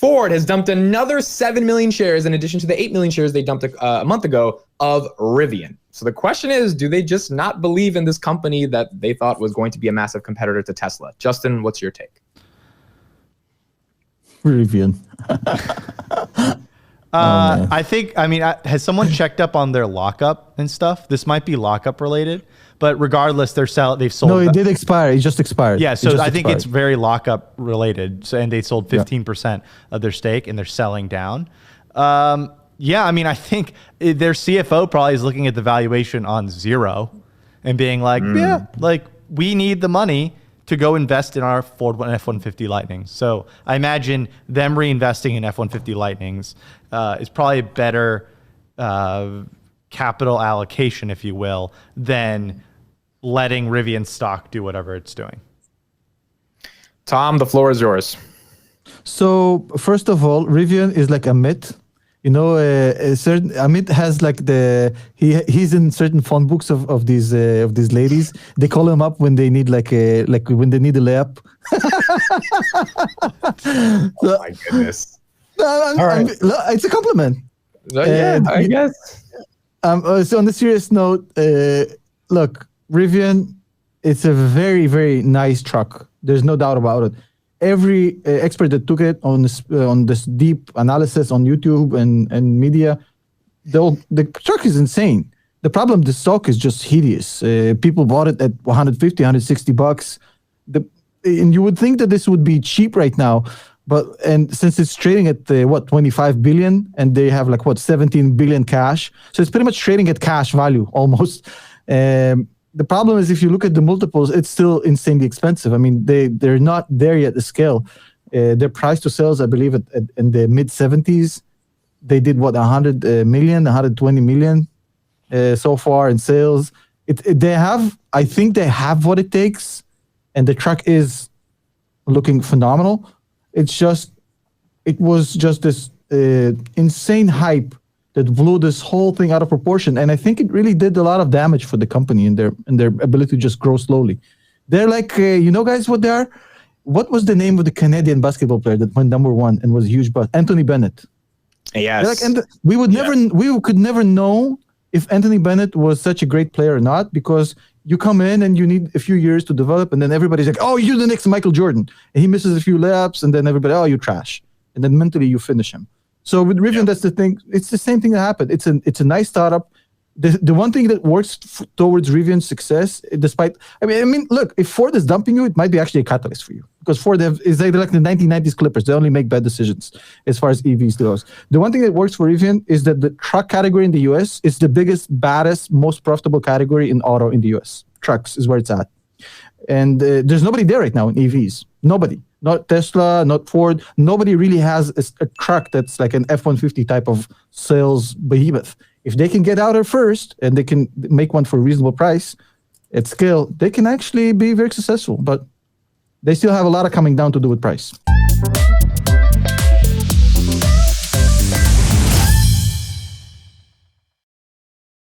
Ford has dumped another 7 million shares in addition to the 8 million shares they dumped a month ago of RIVN. So the question is, do they just not believe in this company that they thought was going to be a massive competitor to Tesla? Justin, what's your take? RIVN. I mean, has someone checked up on their lockup and stuff? This might be lockup related, but regardless, they've sold. No, it did expire. It just expired. Yeah, so I think it's very lockup related. So, and they sold 15% of their stake, and they're selling down. Yeah, I mean, I think their CFO probably is looking at the valuation on 0 and being like, yeah, like we need the money to go invest in our Ford F-150 Lightnings. So I imagine them reinvesting in F-150 Lightnings is probably a better capital allocation, if you will, than letting Rivian stock do whatever it's doing. Tom, the floor is yours. So first of all, Rivian is like a myth. You know, Amit has like he's in certain phone books of these ladies. They call him up when they need like when they need a layup. Oh my goodness! It's a compliment. Yeah, I guess. So on the serious note, look, Rivian, it's a very, very nice truck. There's no doubt about it. Every expert that took it on this deep analysis on YouTube and media, the truck is insane. The problem, the stock is just hideous. People bought it at 150, 160 bucks. And you would think that this would be cheap right now, and since it's trading at 25 billion, and they have 17 billion cash, so it's pretty much trading at cash value almost. The problem is, if you look at the multiples, it's still insanely expensive. I mean, they're not there yet, the scale. Their price to sales, I believe, in the mid 70s. They did 100 million, 120 million so far in sales. I think they have what it takes, and the truck is looking phenomenal. It was just this insane hype that blew this whole thing out of proportion, and I think it really did a lot of damage for the company and their ability to just grow slowly. They're like, you know, guys, what they are? What was the name of the Canadian basketball player that went #1 and was a huge buzz? Anthony Bennett. Yes. Like, we could never know if Anthony Bennett was such a great player or not, because you come in and you need a few years to develop, and then everybody's like, oh, you're the next Michael Jordan, and he misses a few laps, and then everybody, oh, you trash, and then mentally you finish him. So with Rivian, that's the thing. It's the same thing that happened. It's a nice startup. The one thing that works towards Rivian's success, despite, I mean, look, if Ford is dumping you, it might be actually a catalyst for you, because Ford is like the 1990s Clippers. They only make bad decisions as far as EVs goes. The one thing that works for Rivian is that the truck category in the US is the biggest, baddest, most profitable category in auto in the US. Trucks is where it's at. And there's nobody there right now in EVs. Nobody. Not Tesla, not Ford. Nobody really has a truck that's like an F-150 type of sales behemoth. If they can get out there first and they can make one for a reasonable price at scale, they can actually be very successful. But they still have a lot of coming down to do with price.